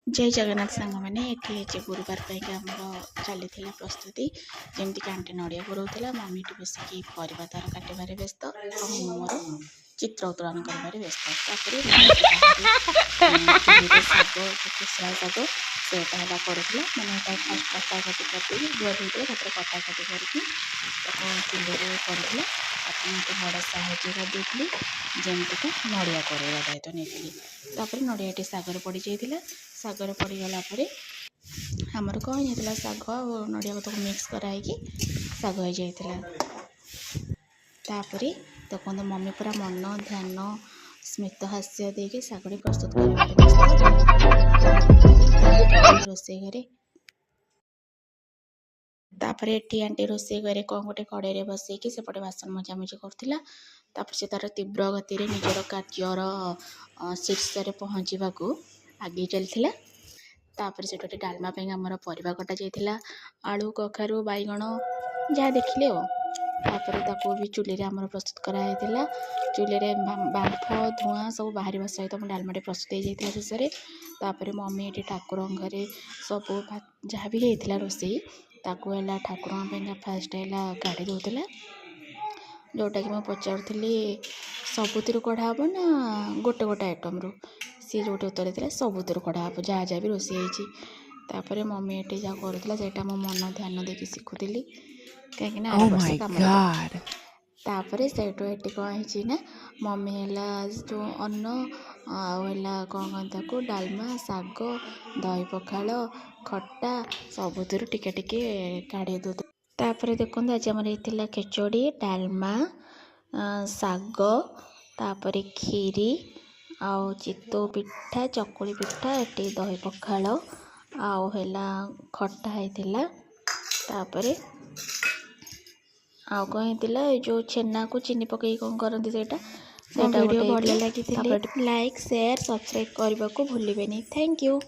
जय जगन्नाथ सांग मैंने ये गुरुवार पाई आमर चली प्रस्तुति जमीक आंटी नड़िया गुरौला मम्मी टी बसिकी परिवा तार काटार व्यस्त मोर चित्र उत्तोलन कर व्यस्त शाग कुशला शाग सेटा है करूला मैंने फास्ट कटाकटी करके गुआ धोते कटाकटी करके चूल्हे करूला बड़ा साहाଯ୍य करदेली जमीक नड़िया करवा दायित्व नहीं नड़ियाटी शागर पड़ जाता शागर पड़गला आमर कौन होता शाग और नड़िया पत्ता मिक्स कराई शाग हो जाता देखो मम्मी पूरा मन ध्यान स्मित हास्य देके शागटी प्रस्तुत कर रोसे घरे तापर एटी आंटी रोसे घरे कौन गोटे कड़े बसैकी सेपटे बासन मजामजी करूला से तार तीव्र गति निजर कार्यर शीर्ष पहुँचवा आगे चलता तापर से गोटे डालमा आमर परिवा कटा जाइए आलू कखारू बैगण जहाँ देखिले तापर ताको भी चूल्हे आमर प्रस्तुत कराइला चूल्हे बांफ धूआं सब बाहर सहित डालमाटे प्रस्तुत हो जाता शेष में तापर मम्मी ये ठाकुर घरे सब जहाँ भी होता रोसे ताकू है ठाकुर फास्ट है गाड़ी दूला जोटा कि मैं पचारूली सबुतिर कढ़ा हम ना गोटे गोटे आइटम रू सी जो उत्तर देता सबुतिर कढ़ा हम जहाँ जहाँ भी रोसे तापर मम्मी ये जहाँ करूला से मो मन ध्यान देकी शिखुली कहीं आर वर्ष कम तापर से कौन है मम्मी है जो अन्न आला कौन कहता को डालमा शाग दही पखाल खट्टा सबुतिर टिके टिके काढ़ी दो तापर देखो आज आम खिचड़ी डालमा शाग तापर खीरी आउ चितौ पिठा चकुली पिठा ये दही पखाल आउ है खट्टा होता तापर आउ कौन होता जो छेना को चीनी पकई कौन करती से वीडियो बढ़िया लगी लाइक शेयर सब्सक्राइब करने को भूलें। Thank you.